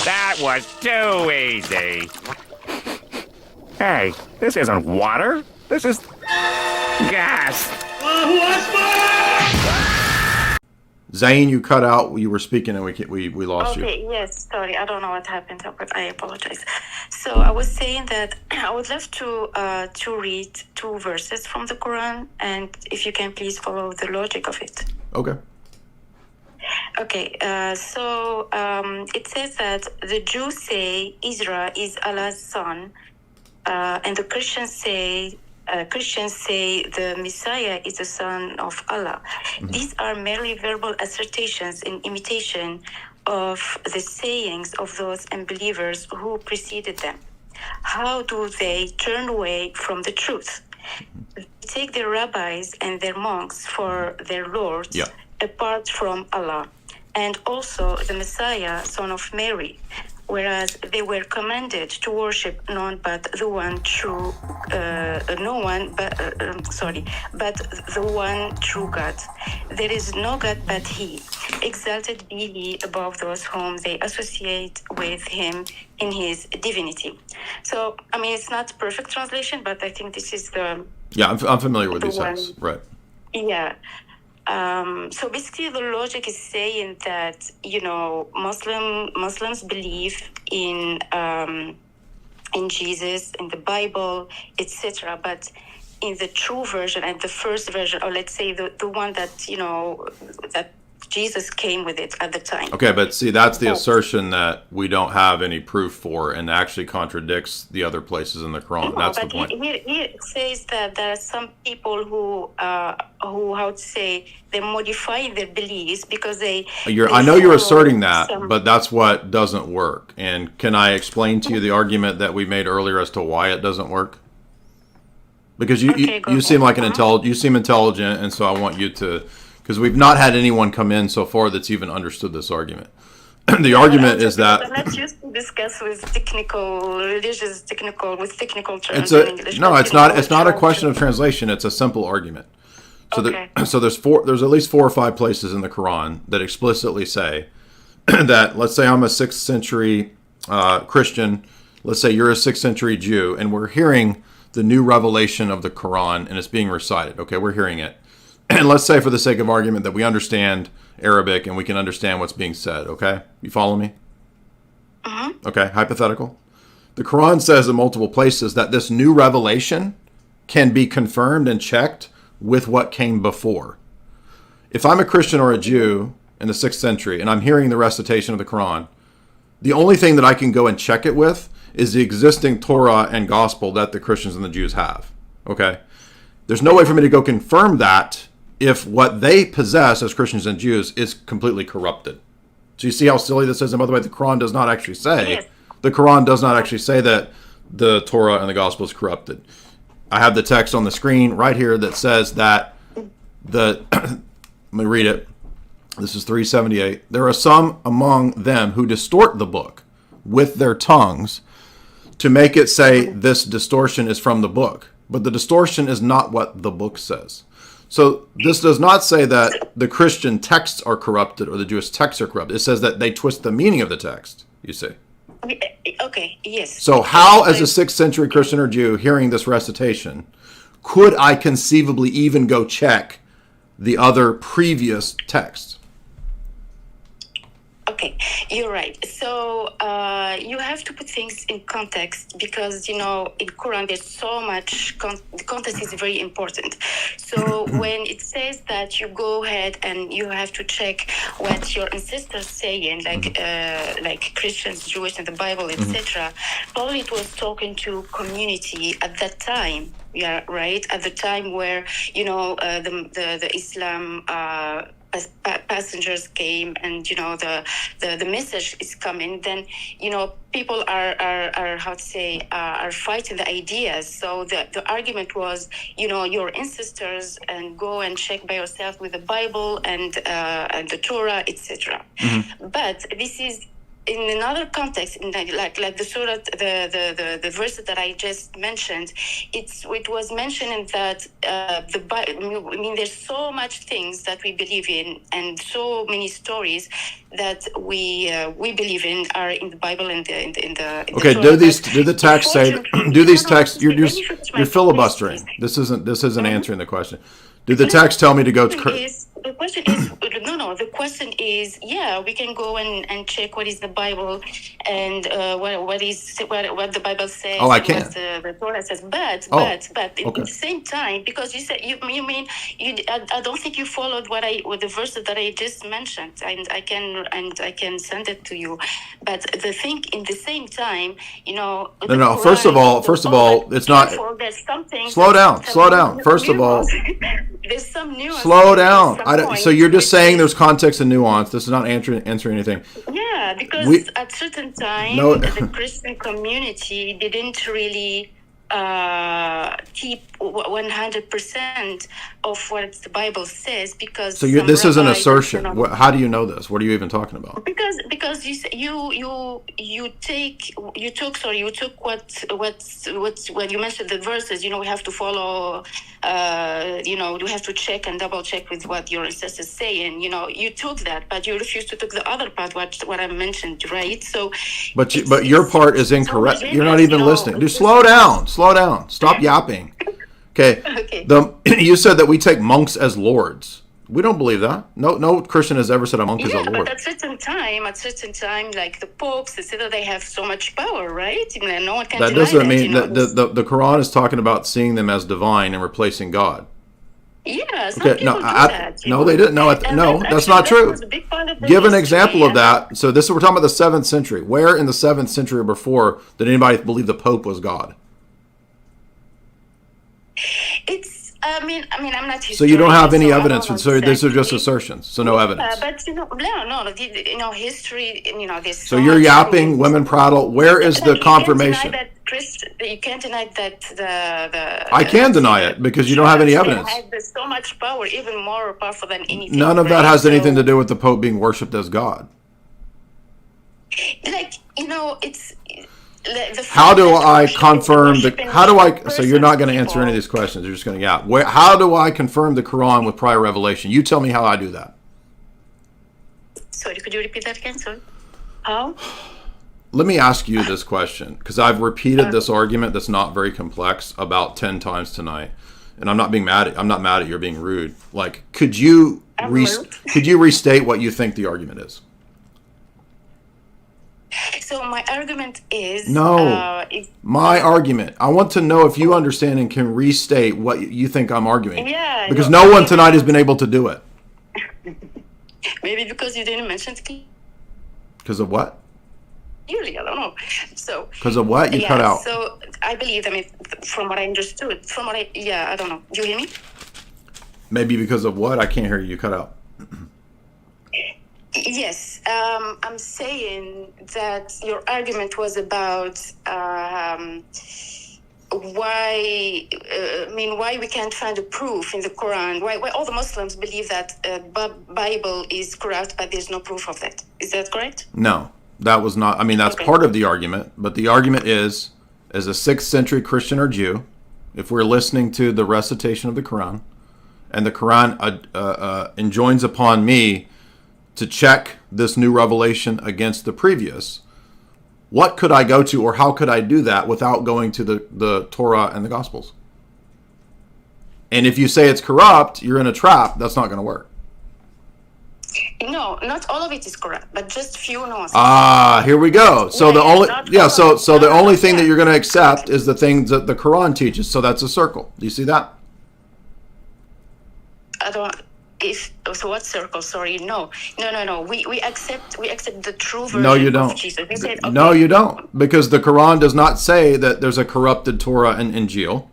That was too easy. Hey, this isn't water. This is gas. Zane, you cut out. You were speaking and we lost you. Okay, yes, sorry, I don't know what happened, but I apologize. So I was saying that I would love to read 2 verses from the Quran, and if you can please follow the logic of it. Okay. Okay, so it says that the Jews say Israel is Allah's son, and the Christians say the Messiah is the son of Allah. Mm-hmm. These are merely verbal assertions in imitation of the sayings of those unbelievers who preceded them. How do they turn away from the truth? They take their rabbis and their monks for their lords, apart from Allah, and also the Messiah, son of Mary, whereas they were commanded to worship none but the one true, but the one true God. There is no God but He. Exalted be He above those whom they associate with Him in His divinity. So, I mean, it's not perfect translation, but I think this is the... Yeah, I'm familiar with these texts, right. Yeah. So basically the logic is saying that, Muslims believe in Jesus, in the Bible, etc. But in the true version and the first version, or let's say the one that, that Jesus came with it at the time. Okay, but see, that's the assertion that we don't have any proof for and actually contradicts the other places in the Quran. No, that's but the point. Here it says that there are some people who how to say, they modify their beliefs because I know you're asserting that, but that's what doesn't work. And can I explain to you the argument that we made earlier as to why it doesn't work? Because you seem like you seem intelligent, and so I want you to... Because we've not had anyone come in so far that's even understood this argument. The argument is that... I'm not used to discuss with technical terms in English. No, it's not a question of translation. It's a simple argument. So, so there's at least 4 or 5 places in the Quran that explicitly say that, let's say I'm a 6th century Christian, let's say you're a 6th century Jew, and we're hearing the new revelation of the Quran, and it's being recited. Okay, we're hearing it. And let's say, for the sake of argument, that we understand Arabic and we can understand what's being said, okay? You follow me? Mm-hmm. Okay, hypothetical. The Quran says in multiple places that this new revelation can be confirmed and checked with what came before. If I'm a Christian or a Jew in the 6th century and I'm hearing the recitation of the Quran, the only thing that I can go and check it with is the existing Torah and Gospel that the Christians and the Jews have, okay? There's no way for me to go confirm that if what they possess as Christians and Jews is completely corrupted. So you see how silly this is? And by the way, the Quran does not actually say, that the Torah and the Gospel is corrupted. I have the text on the screen right here that says that let me read it. This is 378. There are some among them who distort the book with their tongues to make it say this distortion is from the book. But the distortion is not what the book says. So this does not say that the Christian texts are corrupted or the Jewish texts are corrupted. It says that they twist the meaning of the text, you see. Okay, yes. So how, as a 6th century Christian or Jew hearing this recitation, could I conceivably even go check the other previous texts? Okay, you're right. So you have to put things in context because, in Quran there's so much, the context is very important. So when it says that you go ahead and you have to check what your ancestors saying, like Christians, Jewish, and the Bible, etc., probably it was talking to community at that time. Yeah, right. At the time where, the Islam passengers came and the message is coming, then people are fighting the ideas. So the argument was your ancestors, and go and check by yourself with the Bible and the Torah, etc. But this is in another context, like the surah, the verse that I just mentioned, it was mentioning that the Bible. I mean, there's so much things that we believe in, and so many stories that we believe in are in the Bible and in the Okay, Torah, do but the texts say, unfortunately- do these No, no, texts, let me finish my you're point, filibustering. please. This isn't answering the question. Do the texts tell me to go to, The question is no. The question is, yeah, we can go and check what is the Bible and what the Bible says. Oh, I and can. What the Torah says, but Oh, at okay. the same time, because you said you mean you, I don't think you followed what the verses that I just mentioned, and I can send it to you. But the thing in the same time, No, first of all, it's not, There's something. slow down. First of all, There's some nuance. slow down. Some So you're just points, saying which there's context and nuance. This is not answering anything. yeah, because We- at certain time No. the Christian community didn't really keep 100% of what the Bible says, because So some this is an rabbis, assertion. How do you know this? What are you even talking about? because you took what when you mentioned the verses, we have to follow, we have to check and double check with what your ancestors say, and you took that, but you refused to take the other part, what I mentioned, right? So But your part is incorrect. You're not even listening. Just slow down. Stop yapping. Okay. Okay. You said that we take monks as lords. We don't believe that. No Christian has ever said a monk is a Yeah, lord. but at certain time, like the popes, they say that they have so much power, right? No one can That deny doesn't that. mean that the Quran is talking about seeing them as divine and replacing God. Yeah, some Okay, people do that. no, they didn't. No, that's not true. Give an example of that. So we're talking about the 7th century. Where in the 7th century or before did anybody believe the Pope was God? I'm not. So you don't have any evidence. So these are just assertions. So no evidence. But history. This. So you're yapping, women prattle. Where is the confirmation? You can't deny that the. I can deny it because you don't have any evidence. There's so much power, even more powerful than anything. None of that has anything to do with the Pope being worshipped as God. It's. How do I confirm so you're not going to answer any of these questions. You're just going to yap. How do I confirm the Quran with prior revelation? You tell me how I do that. Sorry, could you repeat that again? Sorry. How? Let me ask you this question, because I've repeated this argument that's not very complex about 10 times tonight. And I'm not mad at you, you're being rude. Like, could you restate what you think the argument is? So my argument is my argument. I want to know if you understand and can restate what you think I'm arguing. Yeah. Because no one tonight has been able to do it. Maybe because you didn't mention it. Because of what? Clearly, I don't know. So. Because of what? You cut out. So I believe. From what I understood, I don't know. Do you hear me? Maybe because of what? I can't hear you. You cut out. Yes, I'm saying that your argument was about why we can't find a proof in the Quran, why all the Muslims believe that Bible is corrupt, but there's no proof of that. Is that correct? No, that was not. That's part of the argument, but the argument is, as a 6th century Christian or Jew, if we're listening to the recitation of the Quran, and the Quran enjoins upon me to check this new revelation against the previous, what could I go to, or how could I do that without going to the Torah and the Gospels? And if you say it's corrupt, you're in a trap. That's not going to work. No, not all of it is corrupt, but just few nuances. Here we go. So the only thing that you're going to accept is the things that the Quran teaches. So that's a circle. Do you see that? I don't. So what circle? Sorry, no. We accept the true version. No, you don't. Of Jesus. We said, okay. No, you don't, because the Quran does not say that there's a corrupted Torah and Injil.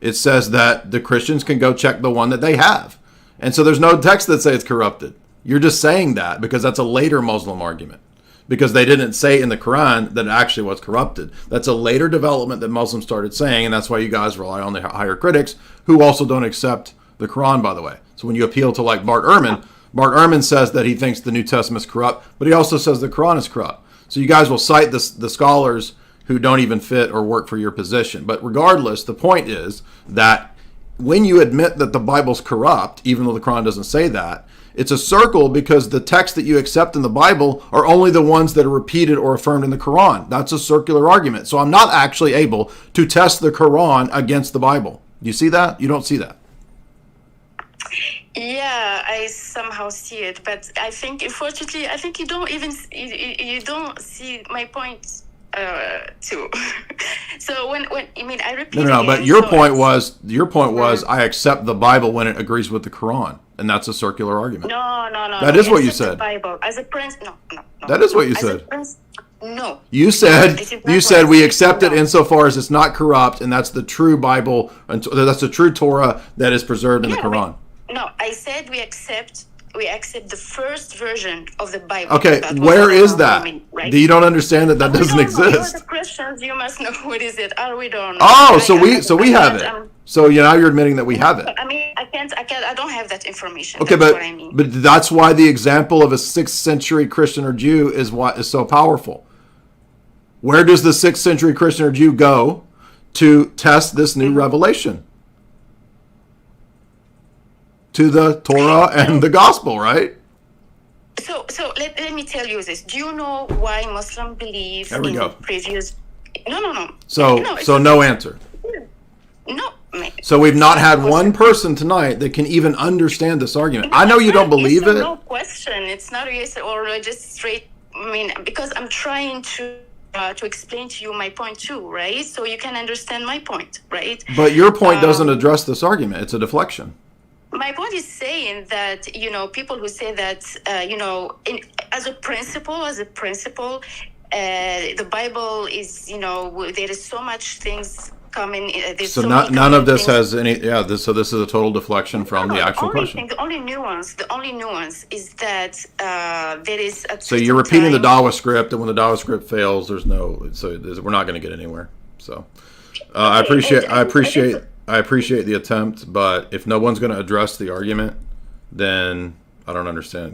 It says that the Christians can go check the one that they have, and so there's no text that says it's corrupted. You're just saying that because that's a later Muslim argument, because they didn't say in the Quran that it actually was corrupted. That's a later development that Muslims started saying, and that's why you guys rely on the higher critics who also don't accept the Quran, by the way. So when you appeal to like Bart Ehrman says that he thinks the New Testament is corrupt, but he also says the Quran is corrupt. So you guys will cite the scholars who don't even fit or work for your position. But regardless, the point is that when you admit that the Bible's corrupt, even though the Quran doesn't say that, It's a circle because the texts that you accept in the Bible are only the ones that are repeated or affirmed in the Quran. That's a circular argument. So I'm not actually able to test the Quran against the Bible. Do you see that? You don't see that. Yeah, I somehow see it, but I think, unfortunately, I think you don't even you don't see my point too. So when I mean, I repeat. No. Again, But your so point was I accept the Bible when it agrees with the Quran, and that's a circular argument. No. That is what you Accept said. the Bible as a prince. No. That is what you As a said. prince, no. You said This is not what I we said. accept it No. insofar as it's not corrupt, and that's the true Bible, and that's the true Torah that is preserved in the Yeah, Quran. No, I said we accept the first version of the Bible. Okay, That was where what is I that? mean, right? Do you don't understand that We doesn't don't know. You're exist? the Christians, you must know what is it. We don't know. Oh, I- so we have it. So now you're admitting that we have it. I mean, I don't have that information. Okay, That's but what I mean. but that's why the example of a 6th century Christian or Jew is what is so powerful. Where does the 6th century Christian or Jew go to test this new revelation? To the Torah and the Gospel, right? So let me tell you this. Do you know why Muslims believe There we in go. previous? No. So no answer. No. So we've not had one person tonight that can even understand this argument. I know you don't believe It's a it. no question. It's not a yes or just straight. I mean, because I'm trying to explain to you my point too, right? So you can understand my point, right? But your point doesn't address this argument. It's a deflection. My point is saying that, people who say that, as a principle, the Bible is, there is so much things coming. There's So many none of this things. has any. Yeah. So this is a total deflection from the actual question. The only nuance is that there is. So you're repeating the Dyer script, and when the Dyer script fails, there's no. So we're not going to get anywhere. So I appreciate the attempt, but if no one's going to address the argument, then I don't understand.